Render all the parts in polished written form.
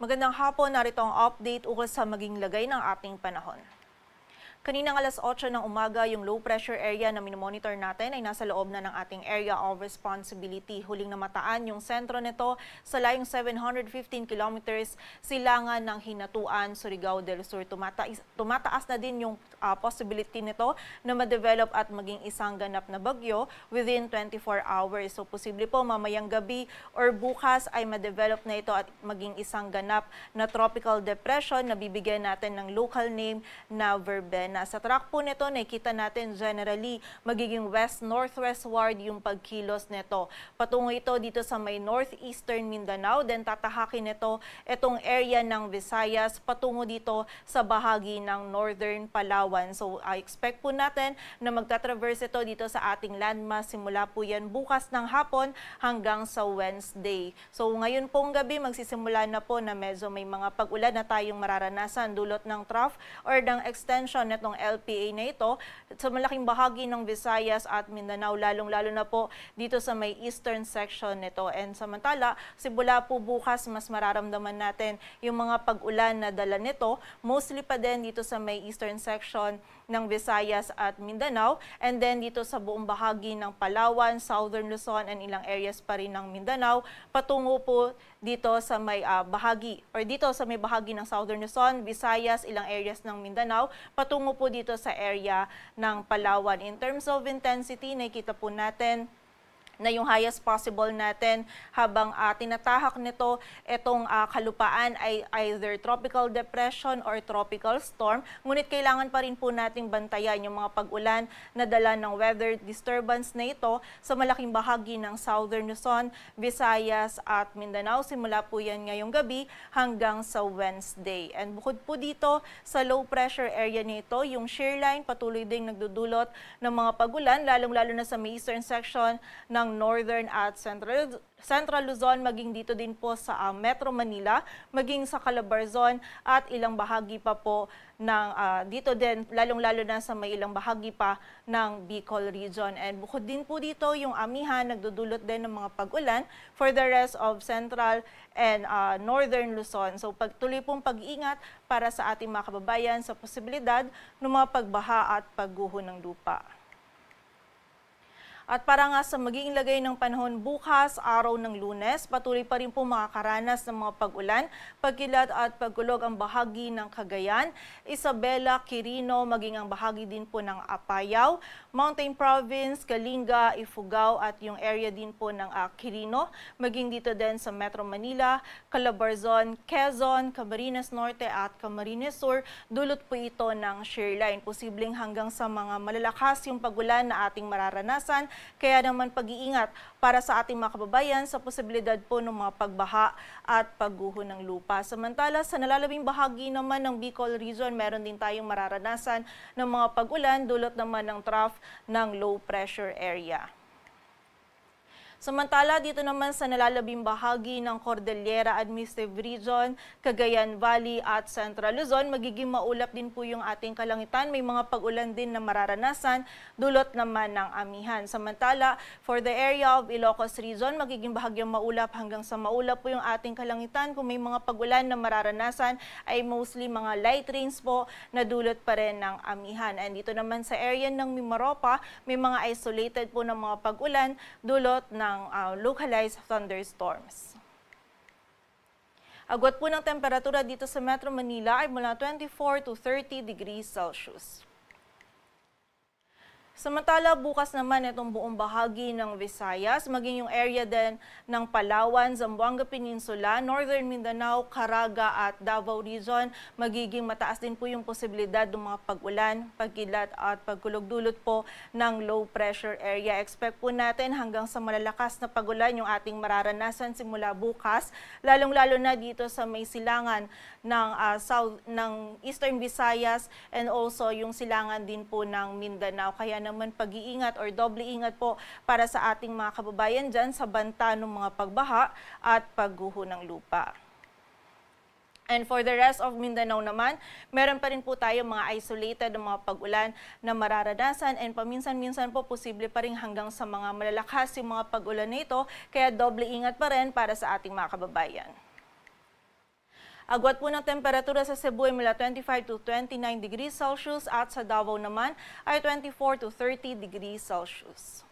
Magandang hapon, narito ang update ukol sa maging lagay ng ating panahon. Kaninang alas 8 ng umaga, yung low pressure area na minomonitor natin ay nasa loob na ng ating area of responsibility. Huling namataan yung sentro nito sa layong 715 kilometers silangan ng Hinatuan, Surigao del Sur. Tumataas na din yung possibility nito na ma-develop at maging isang ganap na bagyo within 24 hours. So posible po mamayang gabi or bukas ay ma-develop na ito at maging isang ganap na tropical depression na bibigyan natin ng local name na Verbena. Sa track po nito, nakikita natin generally magiging west-northwestward yung pagkilos nito. Patungo ito dito sa may northeastern Mindanao, then tatahakin nito itong area ng Visayas patungo dito sa bahagi ng northern Palawan. So expect po natin na magta-traverse ito dito sa ating landmass. Simula po yan bukas ng hapon hanggang sa Wednesday. So ngayon pong gabi magsisimula na po na medyo may mga pag-ulan na tayong mararanasan dulot ng trough or ng extension ng LPA na ito sa malaking bahagi ng Visayas at Mindanao, lalong-lalo na po dito sa may eastern section nito. And samantala, simula po bukas, mas mararamdaman natin yung mga pag-ulan na dala nito, mostly pa din dito sa may eastern section ng Visayas at Mindanao, and then dito sa buong bahagi ng Palawan, Southern Luzon, and ilang areas pa rin ng Mindanao, patungo po dito sa may bahagi ng Southern Luzon, Visayas, ilang areas ng Mindanao, patungo po dito sa area ng Palawan. In terms of intensity, nakikita po natin na yung highest possible natin habang tinatahak nito itong kalupaan ay either tropical depression or tropical storm. Ngunit kailangan pa rin po nating bantayan yung mga pag-ulan na dala ng weather disturbance na ito sa malaking bahagi ng Southern Luzon, Visayas at Mindanao. Simula po yan ngayong gabi hanggang sa Wednesday. And bukod po dito sa low pressure area nito, yung shear line patuloy ding nagdudulot ng mga pag-ulan, lalong-lalo na sa may eastern section ng Northern at Central Luzon, maging dito din po sa Metro Manila, maging sa Calabarzon at ilang bahagi pa po ng dito din, lalong-lalo na sa may ilang bahagi pa ng Bicol region. And bukod din po dito, yung Amihan nagdudulot din ng mga pag-ulan for the rest of Central and Northern Luzon. So pagtuloy pong pag-iingat para sa ating mga kababayan sa posibilidad ng mga pagbaha at pagguho ng lupa. At para nga sa magiging lagay ng panahon bukas, araw ng Lunes, patuloy pa rin po makakaranas ng mga pag-ulan, pagkilat at pagkulog ang bahagi ng Cagayan, Isabela, Quirino, maging ang bahagi din po ng Apayao, Mountain Province, Kalinga, Ifugao at yung area din po ng Quirino, maging dito din sa Metro Manila, Calabarzon, Quezon, Camarines Norte at Camarines Sur. Dulot po ito ng shear line. Posibleng hanggang sa mga malalakas yung pag-ulan na ating mararanasan. Kaya naman pag-iingat para sa ating mga kababayan sa posibilidad po ng mga pagbaha at pagguho ng lupa. Samantala, sa nalalabing bahagi naman ng Bicol region, meron din tayong mararanasan ng mga pag-ulan dulot naman ng trough ng low pressure area. Samantala, dito naman sa nalalabing bahagi ng Cordillera Administrative Region, Cagayan Valley at Central Luzon, magiging maulap din po yung ating kalangitan. May mga pag-ulan din na mararanasan, dulot naman ng amihan. Samantala, for the area of Ilocos Region, magiging bahagyang maulap hanggang sa maulap po yung ating kalangitan. Kung may mga pag-ulan na mararanasan, ay mostly mga light rains po na dulot pa rin ng amihan. And dito naman sa area ng Mimaropa, may mga isolated po ng mga pag-ulan, dulot ng localized thunderstorms. Agwat po ng temperatura dito sa Metro Manila ay mula 24 to 30 degrees Celsius. Samantala, bukas naman itong buong bahagi ng Visayas, maging yung area din ng Palawan, Zamboanga Peninsula, Northern Mindanao, Caraga at Davao Region, magiging mataas din po yung posibilidad ng mga pag-ulan, pagkilat at pagkulog-dulot po ng low pressure area. Expect po natin hanggang sa malalakas na pag-ulan yung ating mararanasan simula bukas, lalong-lalo na dito sa may silangan ng Eastern Visayas and also yung silangan din po ng Mindanao. Kaya naman pag-iingat or doble ingat po para sa ating mga kababayan dyan sa banta ng mga pagbaha at pagguho ng lupa. And for the rest of Mindanao naman, meron pa rin po tayo mga isolated na mga pag-ulan na mararanasan and paminsan-minsan po posible pa rin hanggang sa mga malalakas yung mga pag-ulan na ito, kaya doble ingat pa rin para sa ating mga kababayan. Agwat po ng temperatura sa Cebu ay mula 25 to 29 degrees Celsius at sa Davao naman ay 24 to 30 degrees Celsius.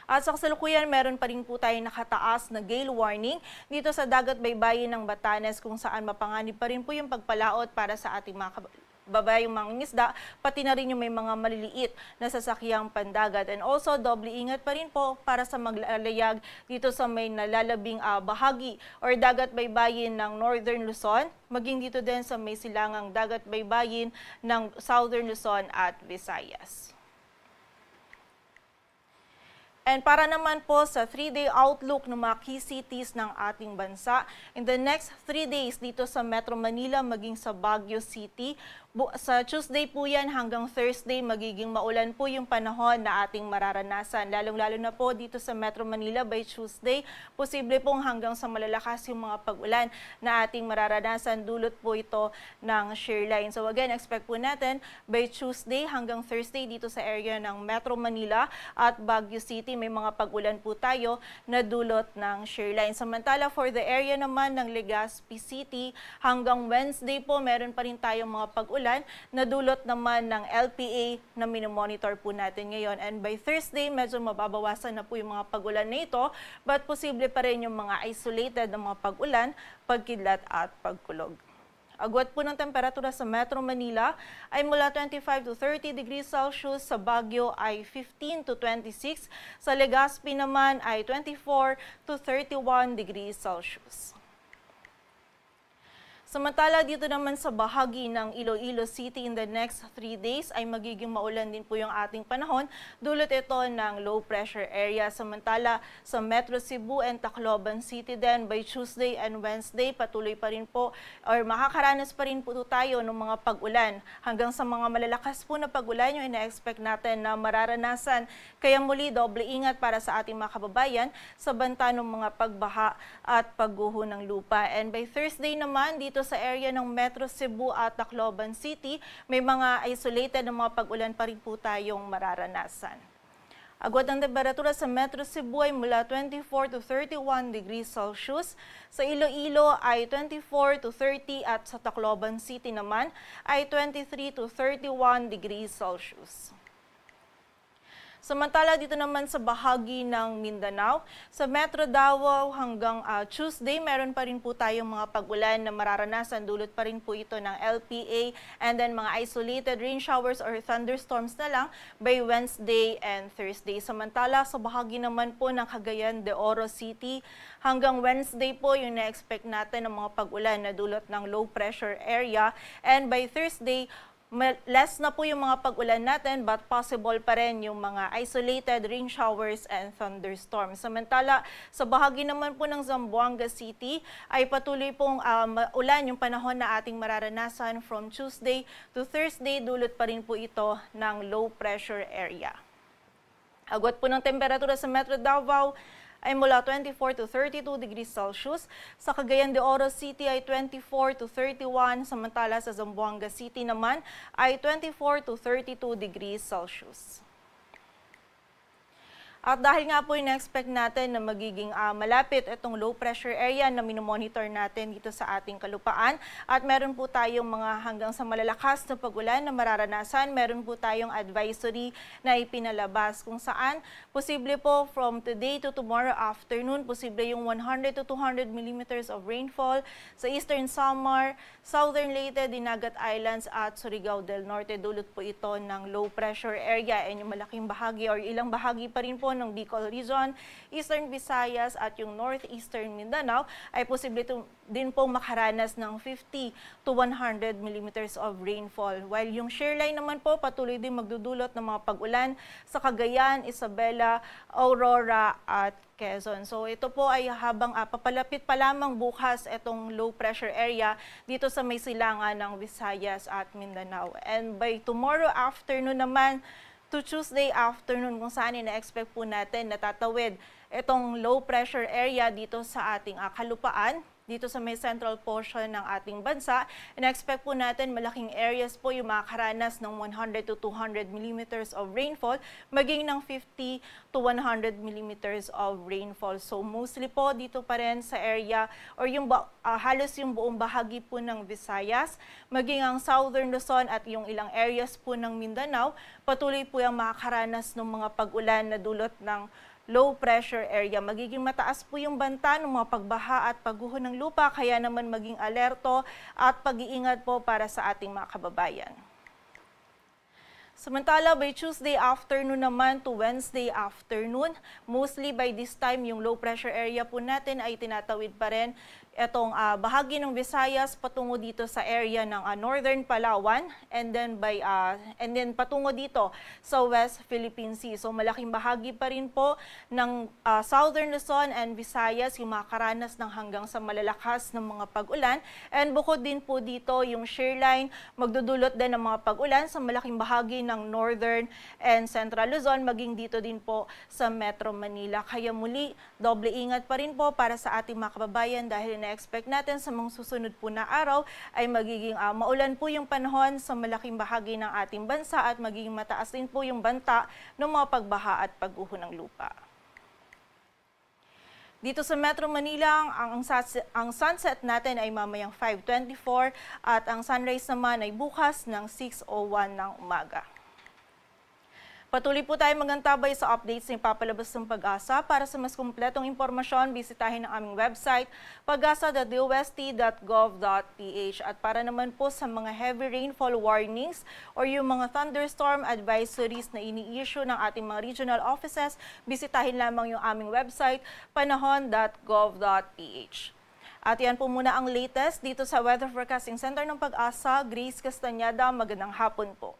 At sa kasalukuyan, meron pa rin po tayong nakataas na gale warning dito sa dagat baybayin ng Batanes kung saan mapanganib pa rin po yung pagpalaot para sa ating mga babayang mangingisda, pati na rin yung may mga maliliit na sasakyang pandagat. And also, doble ingat pa rin po para sa maglalayag dito sa may nalalabing bahagi or dagat baybayin ng Northern Luzon, maging dito din sa may silangang dagat baybayin ng Southern Luzon at Visayas. And para naman po sa 3-day outlook ng mga key cities ng ating bansa, in the next 3 days dito sa Metro Manila maging sa Baguio City, sa Tuesday po yan hanggang Thursday magiging maulan po yung panahon na ating mararanasan. Lalong-lalo na po dito sa Metro Manila by Tuesday, posible pong hanggang sa malalakas yung mga pag-ulan na ating mararanasan. Dulot po ito ng shear line. So again, expect po natin by Tuesday hanggang Thursday dito sa area ng Metro Manila at Baguio City may mga pag-ulan po tayo na dulot ng shear line. Samantala for the area naman ng Legazpi City hanggang Wednesday po meron pa rin tayong mga pag-ulan na dulot naman ng LPA na minomonitor po natin ngayon. And by Thursday, medyo mababawasan na po yung mga pag-ulan na ito, but posible pa rin yung mga isolated na mga pag-ulan, pagkidlat at pagkulog. Agwat po ng temperatura sa Metro Manila ay mula 25 to 30 degrees Celsius, sa Baguio ay 15 to 26, sa Legazpi naman ay 24 to 31 degrees Celsius. Samantala dito naman sa bahagi ng Iloilo City in the next 3 days ay magiging maulan din po yung ating panahon. Dulot ito ng low pressure area. Samantala sa Metro Cebu and Tacloban City din by Tuesday and Wednesday patuloy pa rin po or makakaranas pa rin po tayo ng mga pag-ulan. Hanggang sa mga malalakas po na pag-ulan yung ina-expect natin na mararanasan. Kaya muli doble ingat para sa ating mga kababayan sa banta ng mga pagbaha at pagguho ng lupa. And by Thursday naman dito sa area ng Metro Cebu at Tacloban City, may mga isolated na mga pag-ulan pa rin po tayong mararanasan. Agwat ng temperatura sa Metro Cebu ay mula 24 to 31 degrees Celsius. Sa Iloilo ay 24 to 30 at sa Tacloban City naman ay 23 to 31 degrees Celsius. Samantala dito naman sa bahagi ng Mindanao, sa Metro Davao hanggang Tuesday, meron pa rin po tayong mga pag-ulan na mararanasan. Dulot pa rin po ito ng LPA and then mga isolated rain showers or thunderstorms na lang by Wednesday and Thursday. Samantala sa bahagi naman po ng Cagayan de Oro City, hanggang Wednesday po yung na-expect natin ng mga pag-ulan na dulot ng low pressure area. And by Thursday, less na po yung mga pag-ulan natin but possible pa rin yung mga isolated rain showers and thunderstorms. Samantala, sa bahagi naman po ng Zamboanga City ay patuloy pong ulan yung panahon na ating mararanasan from Tuesday to Thursday. Dulot pa rin po ito ng low pressure area. Agwat po ng temperatura sa Metro Davao ay mula 24 to 32 degrees Celsius. Sa Cagayan de Oro City ay 24 to 31, samantala sa Zamboanga City naman ay 24 to 32 degrees Celsius. At dahil nga po in-expect natin na magiging malapit itong low pressure area na minomonitor natin dito sa ating kalupaan at meron po tayong mga hanggang sa malalakas na pag-ulan na mararanasan, meron po tayong advisory na ipinalabas kung saan posible po from today to tomorrow afternoon, posible yung 100 to 200 millimeters of rainfall sa Eastern Samar, Southern Leyte, Dinagat Islands at Surigao del Norte. Dulot po ito ng low pressure area and yung malaking bahagi or ilang bahagi pa rin po ng Bicol Region, Eastern Visayas at yung Northeastern Mindanao ay posible din pong makaranas ng 50 to 100 millimeters of rainfall. While yung shear line naman po patuloy din magdudulot ng mga pag-ulan sa Cagayan, Isabela, Aurora at Quezon. So ito po ay habang papalapit pa lamang bukas itong low pressure area dito sa may silangan ng Visayas at Mindanao. And by tomorrow afternoon naman to Tuesday afternoon kung saan ina-expect po natin na tatawid itong low pressure area dito sa ating kalupaan, dito sa may central portion ng ating bansa. In-expect po natin malaking areas po yung makakaranas ng 100 to 200 millimeters of rainfall, maging ng 50 to 100 millimeters of rainfall. So mostly po dito pa rin sa area or yung halos yung buong bahagi po ng Visayas, maging ang Southern Luzon at yung ilang areas po ng Mindanao, patuloy po yung makakaranas ng mga pag-ulan na dulot ng low pressure area. Magiging mataas po yung banta ng mga pagbaha at pagguho ng lupa, kaya naman maging alerto at pag-iingat po para sa ating mga kababayan. Samantala, by Tuesday afternoon naman to Wednesday afternoon, mostly by this time, yung low pressure area po natin ay tinatawid pa rin itong bahagi ng Visayas patungo dito sa area ng Northern Palawan and then patungo dito sa West Philippine Sea. So malaking bahagi pa rin po ng Southern Luzon and Visayas yung makakaranas ng hanggang sa malalakas ng mga pag-ulan. And bukod din po dito yung shear line, magdudulot din ng mga pag-ulan sa malaking bahagi ng Northern and Central Luzon, maging dito din po sa Metro Manila. Kaya muli, doble ingat pa rin po para sa ating mga kababayan dahil na-expect natin sa mga susunod po na araw ay magiging maulan po yung panahon sa malaking bahagi ng ating bansa at magiging mataas din po yung banta ng mga pagbaha at pagguho ng lupa. Dito sa Metro Manila, ang sunset natin ay mamayang 5:24 at ang sunrise naman ay bukas ng 6:01 ng umaga. Patuloy po tayo magantabay sa updates na ipapalabas ng Pag-asa. Para sa mas kumpletong impormasyon, bisitahin ang aming website, pagasa.dost.gov.ph. At para naman po sa mga heavy rainfall warnings or yung mga thunderstorm advisories na ini-issue ng ating mga regional offices, bisitahin lamang yung aming website, panahon.gov.ph. At yan po muna ang latest dito sa Weather Forecasting Center ng Pag-asa. Grace Castañeda, magandang hapon po.